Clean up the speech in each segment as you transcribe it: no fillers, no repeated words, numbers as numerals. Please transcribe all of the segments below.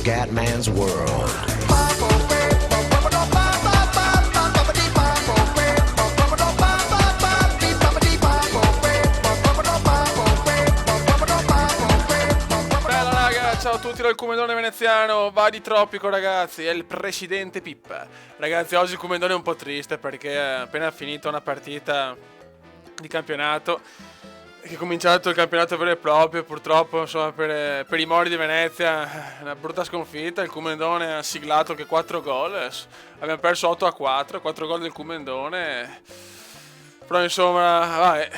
Scatman's World. Bella raga, ciao a tutti dal Cumendone veneziano, va di Tropico ragazzi, è il presidente Pippa. Ragazzi, oggi il Cumendone è un po' triste perché è appena finita una partita di campionato, che è cominciato il campionato vero e proprio, purtroppo insomma per i Mori di Venezia una brutta sconfitta. Il Cumendone ha siglato che 4 gol, abbiamo perso 8-4, 4 gol del Cumendone, però insomma vabbè,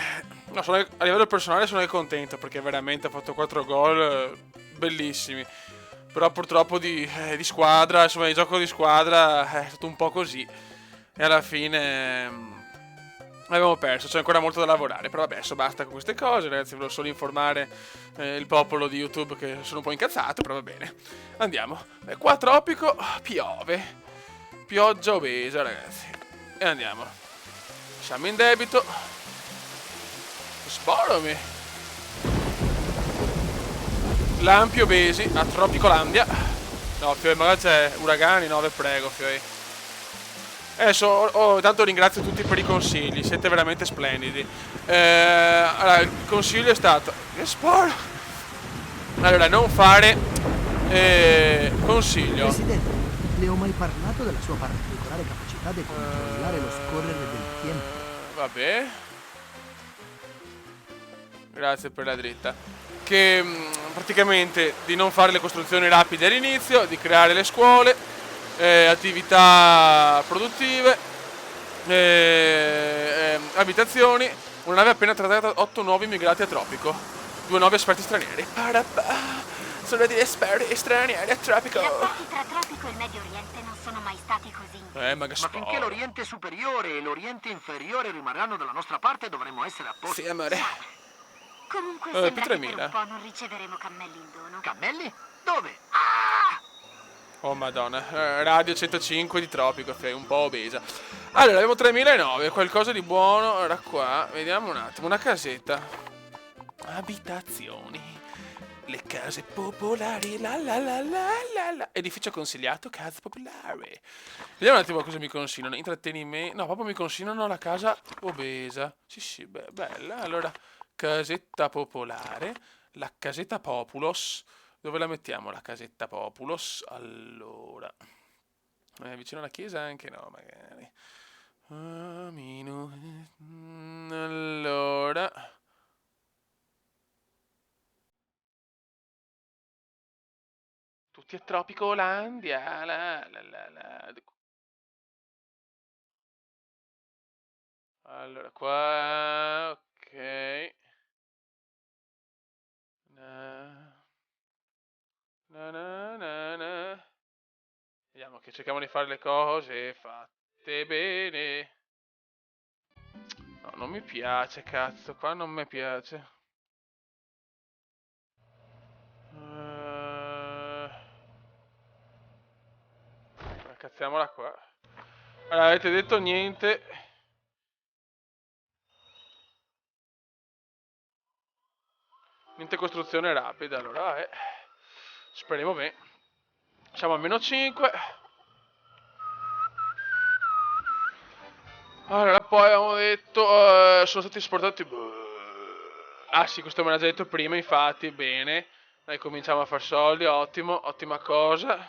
no, a livello personale sono contento perché veramente ha fatto 4 gol bellissimi, però purtroppo di squadra, insomma di gioco di squadra è stato un po' così e alla fine abbiamo perso, c'è ancora molto da lavorare, però vabbè, adesso basta con queste cose, ragazzi, volevo solo informare il popolo di YouTube che sono un po' incazzato, però va bene. Andiamo. Qua a Tropico piove, pioggia obesa, ragazzi. E andiamo. Siamo in debito. Sboromi. Lampi obesi a Tropicolandia. No, Fioi, magari c'è uragani, no, ve prego, Fioi. Adesso, tanto ringrazio tutti per i consigli, siete veramente splendidi. Allora, il consiglio è stato... Allora, non fare... consiglio. Presidente, le ho mai parlato della sua particolare capacità di controllare lo scorrere del tempo? Vabbè. Grazie per la dritta. Che praticamente di non fare le costruzioni rapide all'inizio, di creare le scuole, attività produttive, abitazioni. Una nave appena trattata 8 nuovi immigrati a Tropico, 2 nuovi esperti stranieri. Sono degli esperti stranieri a Tropico. Gli attacchi tra Tropico e il Medio Oriente non sono mai stati così intensi. Ma finché l'Oriente superiore e l'Oriente inferiore rimarranno dalla nostra parte dovremo essere a posto. Sì, amore. Comunque sembra che per P3000. un po' non riceveremo cammelli in dono. Cammelli? Dove? Oh madonna, radio 105 di Tropico, un po' obesa. Allora, avevo 3009, qualcosa di buono era qua. Vediamo un attimo, una casetta. Abitazioni. Le case popolari, la la la la la la. Edificio consigliato, casa popolare. Vediamo un attimo cosa mi consigliano. Intrattenimento, no, proprio mi consigliano la casa obesa. Sì, bella. Allora, casetta popolare, la casetta Populos. Dove la mettiamo la casetta Populos? Allora, vicino alla chiesa anche no, magari. Allora, tutti a Tropicolandia. La. Allora, qua, ok. Na. Vediamo che cerchiamo di fare le cose fatte bene. No, non mi piace, cazzo, qua non mi piace. Cazziamola qua. Allora, avete detto niente. Niente costruzione rapida, allora speriamo bene. Siamo a meno 5. Allora, poi abbiamo detto sono stati esportati. Ah sì, questo me l'ha già detto prima, infatti, bene. Dai, cominciamo a far soldi, ottimo, ottima cosa.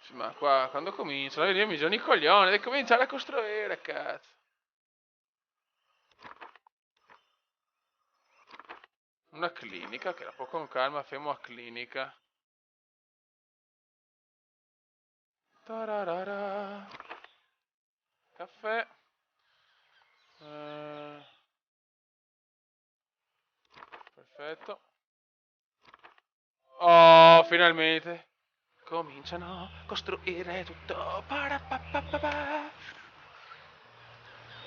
Sì, ma qua, quando cominciano a venire mi girano i coglioni, devi cominciare a costruire, cazzo. Una clinica, che era poco con calma, fermo a clinica. Tararara. Caffè. Perfetto. Oh, finalmente. Cominciano a costruire tutto. Parapapapapa.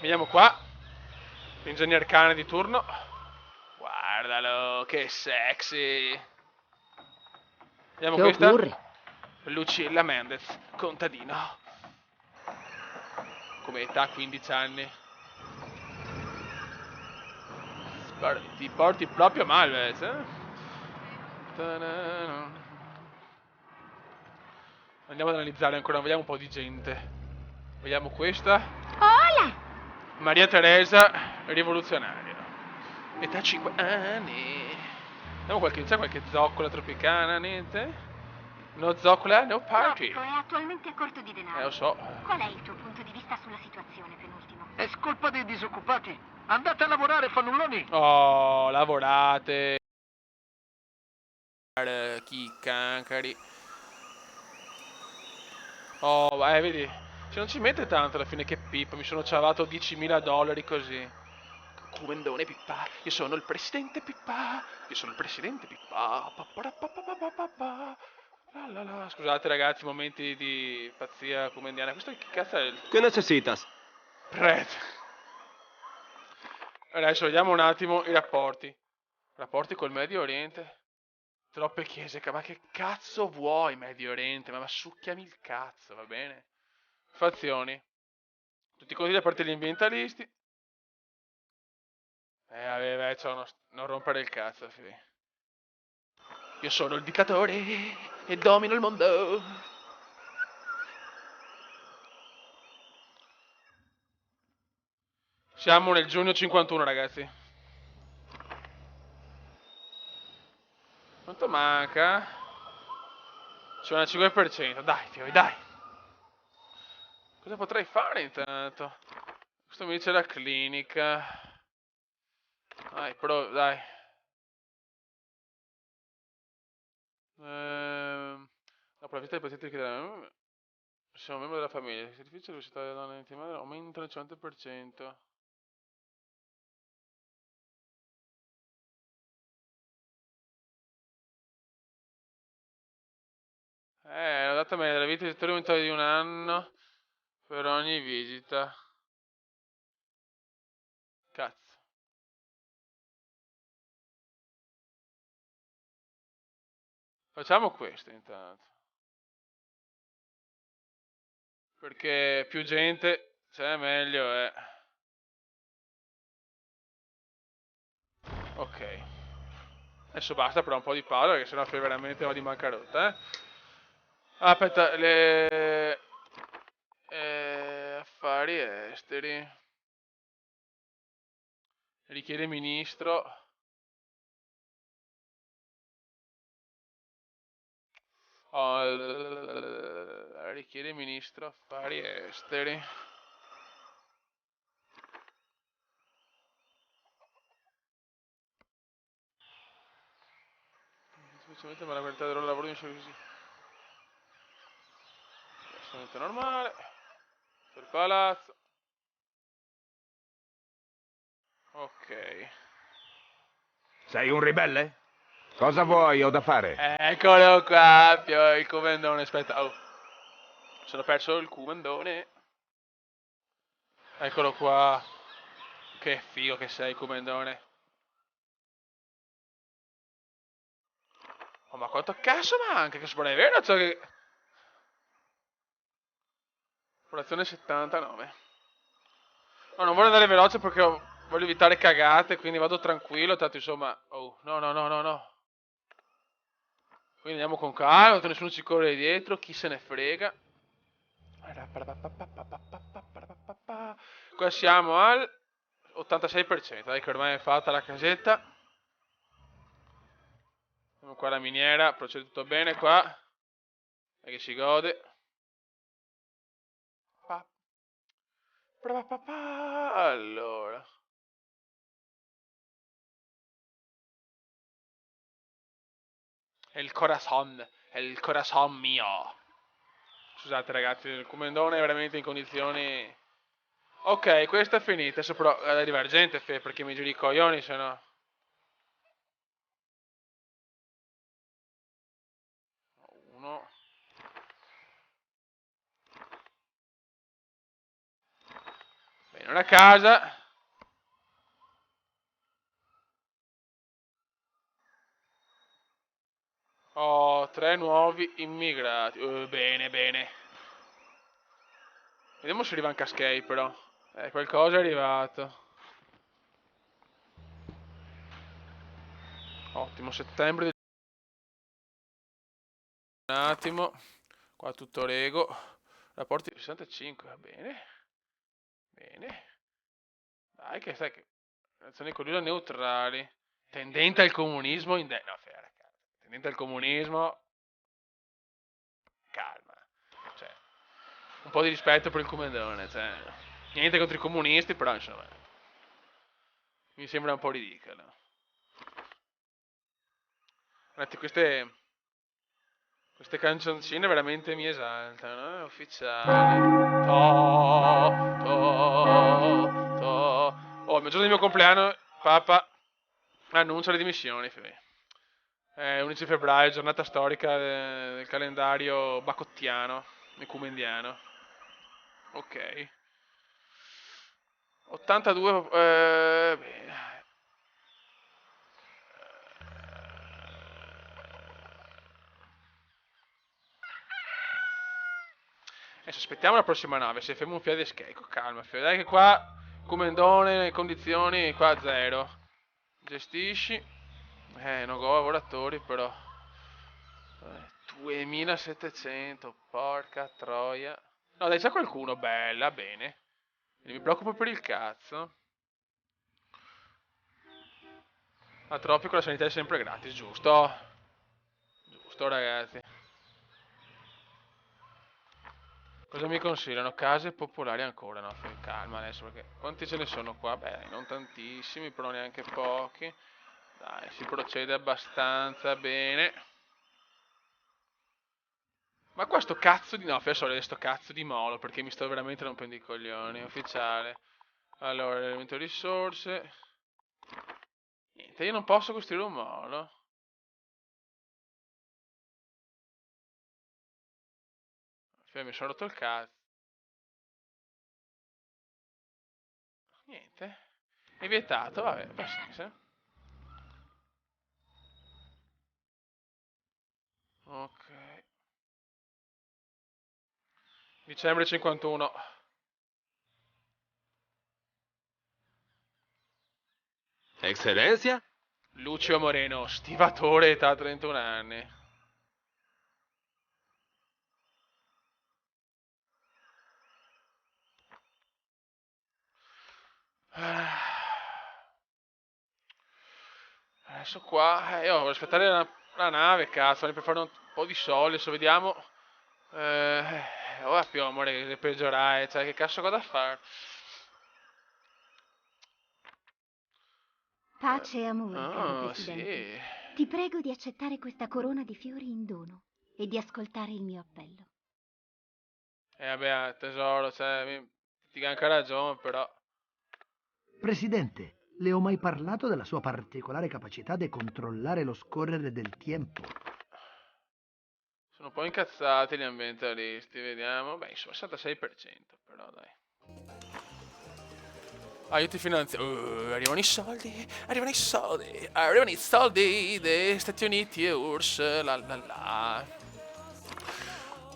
Vediamo qua. L'ingegner cane di turno. Guardalo, che sexy. Vediamo Che questa. occorre? Lucilla Mendez, contadino. Come età 15 anni. Ti porti proprio male, eh? Ta-na-na. Andiamo ad analizzare ancora, vediamo un po' di gente. Vediamo questa. Hola! Maria Teresa, rivoluzionaria. Età 5 anni. Vediamo c'è qualche zoccola tropicana, niente? No zoccola, no party. Tropico è attualmente a corto di denaro. Lo so. Qual è il tuo punto di vista sulla situazione, penultimo? È colpa dei disoccupati. Andate a lavorare, fannulloni. Oh, lavorate. Chi cancari. Oh, vedi. Se non ci mette tanto alla fine che pippa. Mi sono ciavato $10.000 così. Comendone Pippa. Io sono il presidente Pippa. Io sono il presidente Pippa. Pa. La la la. Scusate ragazzi, momenti di pazzia comendiana. Questo che cazzo è il ¿Qué necesitas? prete? Adesso vediamo un attimo i rapporti. Rapporti col Medio Oriente. Troppe chiese, ma che cazzo vuoi Medio Oriente? Ma succhiami il cazzo, va bene? Fazioni. Tutti così da parte degli ambientalisti. Vabbè, non rompere il cazzo, sì. Io sono il dittatore e domino il mondo. Siamo nel giugno 51, ragazzi. Quanto manca? C'è un 5%. Dai, Fiori, dai. Cosa potrei fare intanto? Questo mi dice la clinica. Dai, però, dai. Dopo la visita dei pazienti che siamo membri della famiglia. Il servizio di delle donne intimate aumenta del 100%. La data media della vita di aumenta di un anno per ogni visita. Cazzo. Facciamo questo intanto. Perché più gente c'è meglio è. Ok. Adesso basta però un po' di pausa perché sennò veramente vado in bancarotta, eh. Aspetta, affari esteri. Richiede ministro. Richiede ministro affari esteri. Semplicemente me la qualità del lavoro di così. Assolutamente normale. Per palazzo. Ok. Sei un ribelle? Cosa vuoi? Ho da fare. Eccolo qua, il comandone. Aspetta, oh. Sono perso il comandone. Eccolo qua. Che figo che sei, comandone. Oh, ma quanto cazzo manca? Che è vero? Cioè che. Popolazione 79. No, non voglio andare veloce perché voglio evitare cagate, quindi vado tranquillo, tanto insomma. Oh, no, no, no, no, no. Quindi andiamo con calma, nessuno ci corre dietro, chi se ne frega. Qua siamo al 86%, dai che ormai è fatta la casetta. Andiamo qua la miniera, procede tutto bene qua. Dai che si gode. Allora. È il corazon mio. Scusate ragazzi, il comandone è veramente in condizioni. Ok, questa è finita. Adesso però è arrivare gente, perché mi giri i coglioni, se no. Uno. Bene, una casa. Ho 3 nuovi immigrati. Bene, bene. Vediamo se arriva anche Cascade però. Qualcosa è arrivato. Ottimo, settembre. Un attimo. Qua tutto rego. Rapporti 65, va bene. Bene. Dai, che sai che... Relazioni con l'Unione neutrali. Tendente al comunismo in... No, ferra, calma. Tendente al comunismo... Calma. Cioè, un po' di rispetto per il Comendone, cioè... Niente contro i comunisti, però insomma... Mi sembra un po' ridicolo. Guardate, queste canzoncine veramente mi esaltano, ufficiale. To, to, to. Oh, il giorno del mio compleanno, Papa annuncia le dimissioni. 11 febbraio, giornata storica del calendario bacottiano, ecumendiano. Ok. 82, bene. Adesso aspettiamo la prossima nave, se fermo un piede scheico, calma, dai che qua Comendone, condizioni, qua zero. Gestisci. No go lavoratori però. 2700, porca troia. No dai, c'è qualcuno, bella, bene. Mi preoccupo per il cazzo. A Tropico la sanità è sempre gratis, giusto? Giusto ragazzi. Cosa mi consigliano? Case popolari ancora, no? Calma adesso perché... Quanti ce ne sono qua? Beh, non tantissimi, però neanche pochi. Dai, si procede abbastanza bene. Ma qua sto cazzo di... No, adesso sto cazzo di molo perché mi sto veramente rompendo i coglioni. Ufficiale. Allora, elemento risorse. Niente, io non posso costruire un molo. Mi sono rotto il cazzo. Niente. È vietato, vabbè, pazienza. Ok. Dicembre 51. Eccellenza? Lucio Moreno, stivatore, età 31 anni. Adesso qua, io devo aspettare la nave, cazzo, per fare un po' di soldi, adesso vediamo. Ora più amore che peggiorare, cioè che cazzo ho da fare? Pace e amore, caro Oh, Presidente. sì. Ti prego di accettare questa corona di fiori in dono e di ascoltare il mio appello. Vabbè, tesoro, cioè, ti dà anche ragione, però. Presidente, le ho mai parlato della sua particolare capacità di controllare lo scorrere del tempo? Sono un po' incazzati gli ambientalisti, vediamo. Beh, insomma, 66%, però dai. Aiuti finanziari. Arrivano i soldi, arrivano i soldi, arrivano i soldi degli Stati Uniti e URSS, la la la.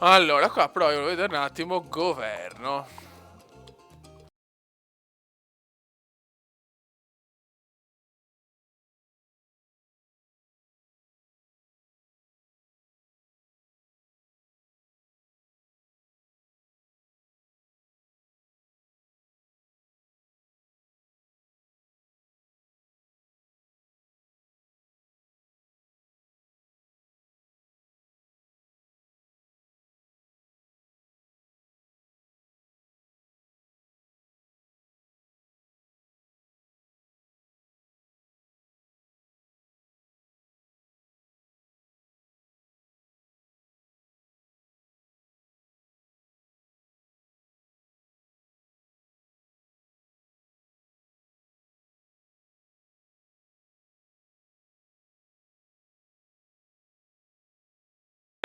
Allora, qua però io voglio vedere un attimo governo.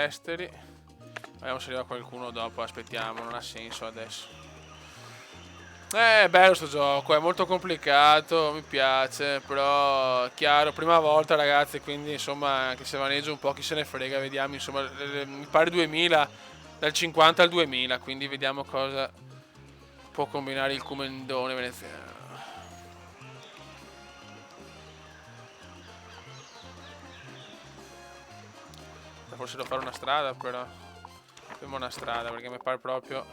Esteri. Vediamo se arriva qualcuno dopo, aspettiamo, non ha senso adesso. È bello sto gioco, è molto complicato, mi piace, però chiaro, prima volta ragazzi, quindi insomma anche se maneggio un po' chi se ne frega, vediamo insomma, mi pare 2000, dal 50 al 2000, quindi vediamo cosa può combinare il Comendone veneziano. Forse devo fare una strada, però. Facciamo una strada, perché mi pare proprio...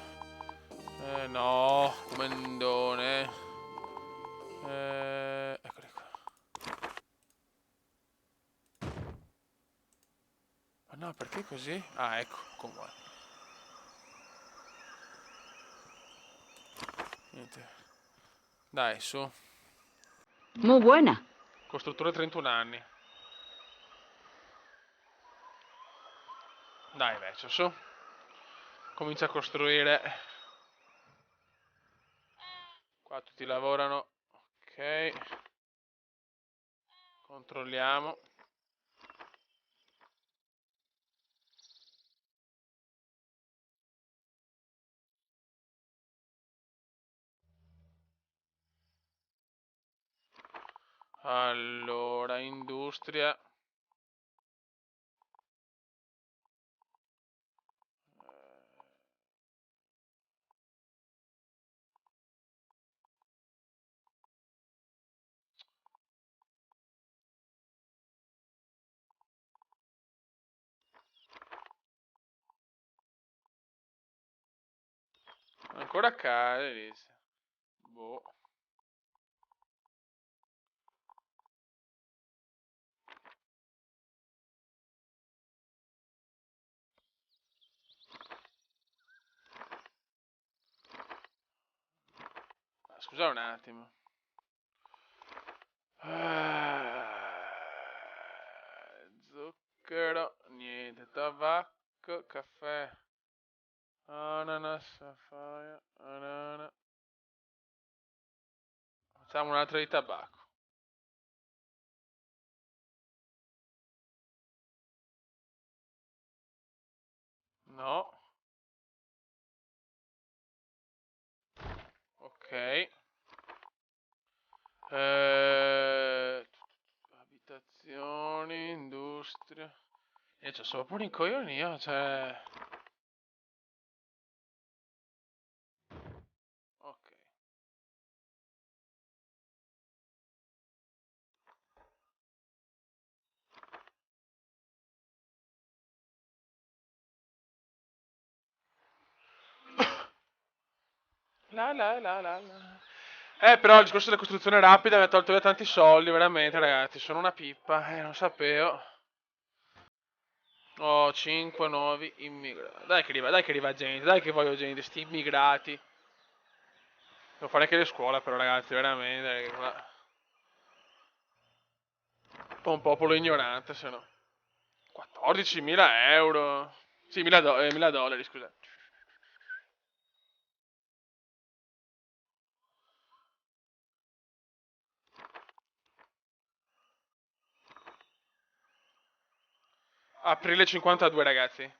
no, comandone. Eccoli qua. Ma no, perché così? Ah, ecco, come. Niente. Dai, su. Muy buena. Costruttore 31 anni. Dai, vecchio, su. Comincia a costruire. Qua tutti lavorano. Ok. Controlliamo. Allora, industria. Ancora cade, dice. Boh. Scusa un attimo. Zucchero, niente, tabacco, caffè, ananas, affare, anana. Facciamo un'altra di tabacco. No. Ok. Abitazioni, industria. E c'è solo pure incoglionio, cioè... Ok. La. Però il discorso della costruzione rapida mi ha tolto via tanti soldi, veramente, ragazzi. Sono una pippa, non sapevo. Oh, 5 nuovi immigrati. Dai che arriva gente, dai che voglio gente, sti immigrati. Devo fare anche le scuole, però, ragazzi, veramente. Un po' un popolo ignorante, se no. 14.000 euro. Sì, 1.000 dollari, scusa. Aprile 52, ragazzi.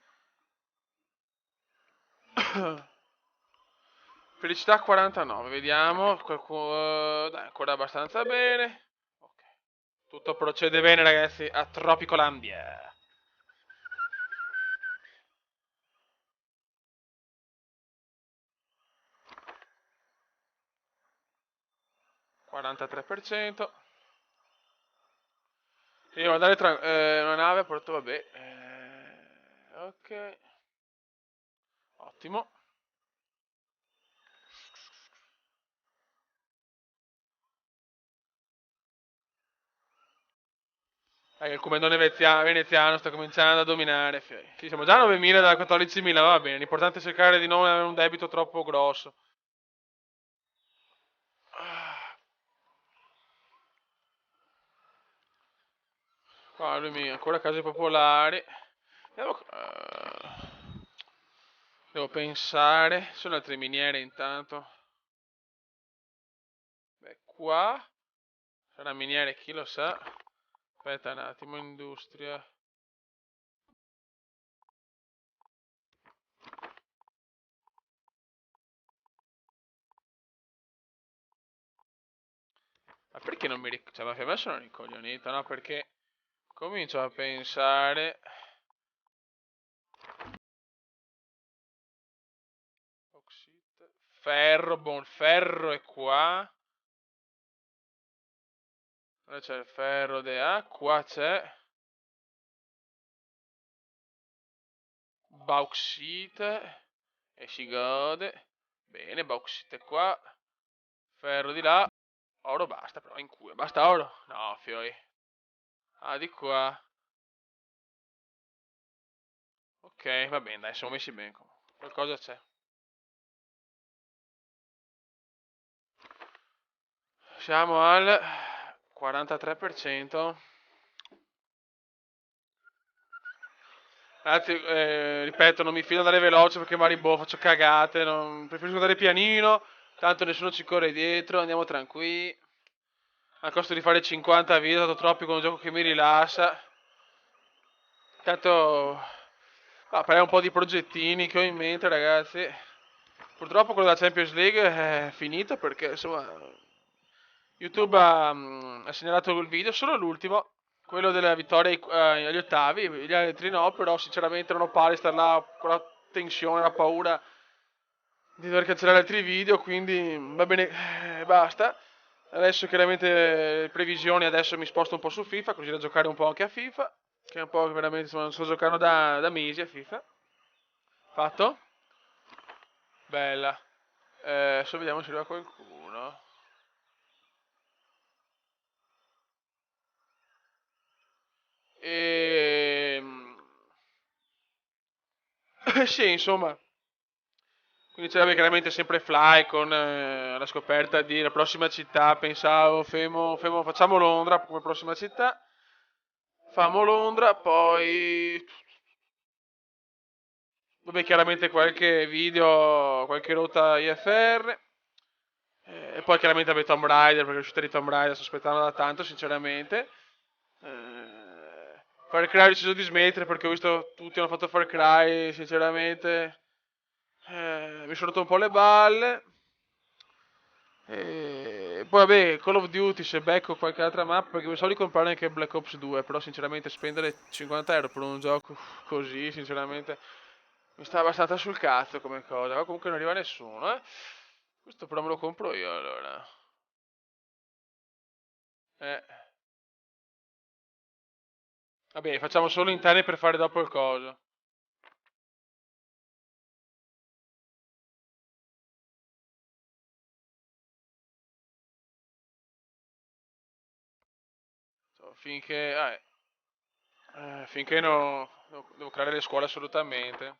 Felicità 49, vediamo. Dai, ancora abbastanza bene. Ok. Tutto procede bene, ragazzi, a Tropicolandia. 43%. Devo andare tra una nave a Porto, vabbè. Ok. Ottimo. Il comandone veneziano sta cominciando a dominare. Sì, siamo già a 9.000 da 14.000, va bene. L'importante è cercare di non avere un debito troppo grosso. Qua lui ancora case popolari. Devo pensare. Sono altre miniere intanto. Beh, qua sarà miniere, chi lo sa. Aspetta un attimo, industria. Ma perché non mi ricordo? Cioè, ma per me sono rincoglionito, no? Perché comincio a pensare. Ferro, buon ferro è qua. Dove c'è il ferro qua c'è. bauxite. E si gode. Bene, bauxite qua. Ferro di là. Oro basta, però in cui. Basta oro? No, fioi. Ah, di qua. Ok, va bene, dai, siamo messi bene comunque. Qualcosa c'è. Siamo al 43%. Ragazzi, ripeto, non mi fido di andare veloce perché Mariboh faccio cagate. Preferisco andare pianino. Tanto nessuno ci corre dietro. Andiamo tranquilli. A costo di fare 50 video, tanto troppi con un gioco che mi rilassa. Tanto parliamo un po' di progettini che ho in mente, ragazzi. Purtroppo quello della Champions League è finito perché insomma YouTube ha segnalato il video, solo l'ultimo, quello della vittoria agli ottavi, gli altri no, però sinceramente non ho palle di star là con la tensione, la paura di dover cancellare altri video, quindi va bene, basta. Adesso chiaramente previsioni, adesso mi sposto un po' su FIFA, così da giocare un po' anche a FIFA, che è un po' che veramente insomma, sto giocando da mesi a FIFA. Fatto? Bella. Adesso vediamo se arriva qualcuno. Sì, insomma. Quindi c'era chiaramente sempre Fly con la scoperta di la prossima città. Pensavo, facciamo Londra come prossima città. Famo Londra, poi... Vabbè, chiaramente qualche video, qualche rotta IFR. E poi chiaramente vabbè Tomb Raider, perché l'uscita di Tomb Raider sto aspettando da tanto, sinceramente. Far Cry ho deciso di smettere perché ho visto tutti hanno fatto Far Cry, sinceramente. Mi sono rotto un po' le balle. E poi vabbè, Call of Duty se becco qualche altra mappa, perché mi so di comprare anche Black Ops 2, però sinceramente spendere 50 euro per un gioco così, sinceramente, mi sta abbastanza sul cazzo come cosa. Ma comunque non arriva nessuno, eh. Questo però me lo compro io allora. Eh. Vabbè, facciamo solo interni per fare dopo il coso. Finché... finché devo creare le scuole assolutamente.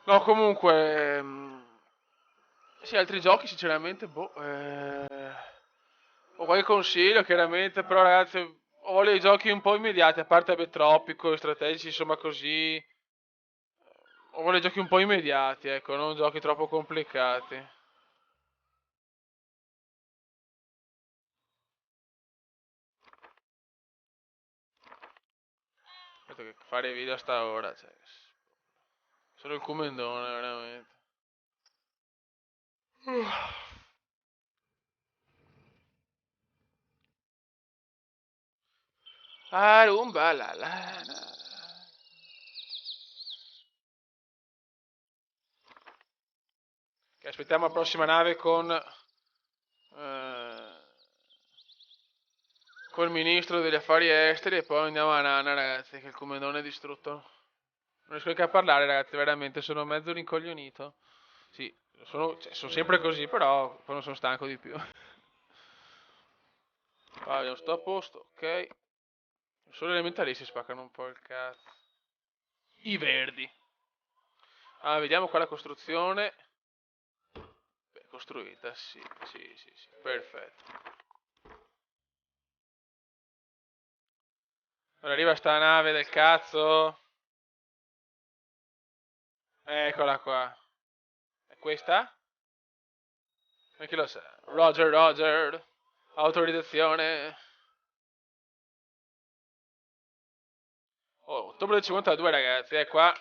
No, comunque... sì, altri giochi sinceramente, boh... ho qualche consiglio chiaramente, però ragazzi, ho voglia di giochi un po' immediati, a parte Betropico, strategici, insomma così... Ho voglia di giochi un po' immediati, ecco, non giochi troppo complicati. Aspetta che fare video a sta ora, cioè... Solo il comendone, veramente. Ah, rumba, la. Che aspettiamo la prossima nave col ministro degli affari esteri e poi andiamo a Nana, ragazzi, che il comendone è distrutto. Non riesco neanche a parlare, ragazzi, veramente, sono mezzo rincoglionito. Sì, sono sempre così, però quando sono stanco di più. Vediamo, sto a posto, ok. Solo gli elementari si spaccano un po' il cazzo. I verdi. Ah, vediamo qua la costruzione. Beh, costruita, sì, perfetto. Ora arriva sta nave del cazzo. Eccola qua. È questa? E chi lo sa? Roger, Roger. Autorizzazione. Oh, ottobre del 52, ragazzi, è qua.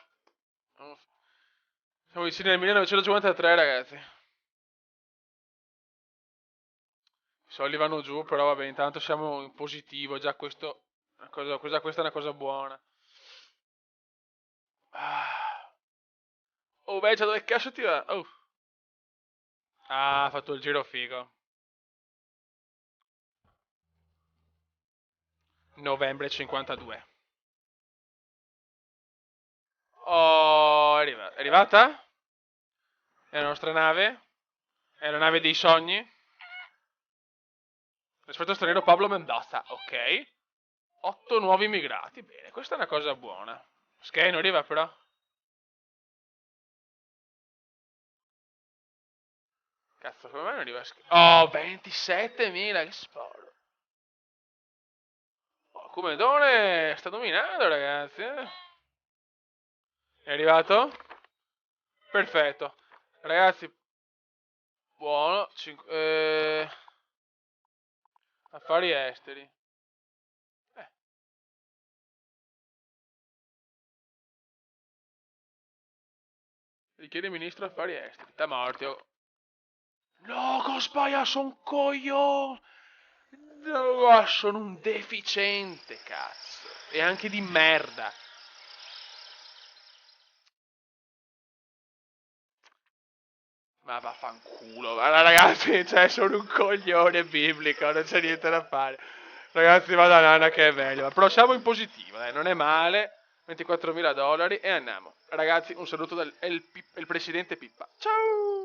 Siamo vicini al 1953, ragazzi. I soldi vanno giù, però vabbè, intanto siamo in positivo, già questo, già questa è una cosa buona. Oh, Beccia, dove cazzo ti va? Oh. Ah, ha fatto il giro figo. Novembre 52. Oh, è arrivata? È la nostra nave? È la nave dei sogni? Rispetto straniero Pablo Mendoza, ok. 8 nuovi immigrati, bene, questa è una cosa buona. Sky non arriva però. Cazzo, come mai non arriva Sky? Oh, 27.000, che sporo. Oh, Comedone sta dominando, ragazzi. È arrivato? Perfetto. Ragazzi, buono. Affari esteri. Richiede ministro affari esteri. Sta morti. Oh. No, che ho sbagliato, sono un coglione. No, sono un deficiente, cazzo. E anche di merda. Ma vaffanculo. Guarda, ragazzi, cioè, sono un coglione biblico, non c'è niente da fare. Ragazzi, vado a nana che è meglio. Però siamo in positivo, non è male. 24.000 dollari e andiamo. Ragazzi, un saluto dal il presidente Pippa. Ciao!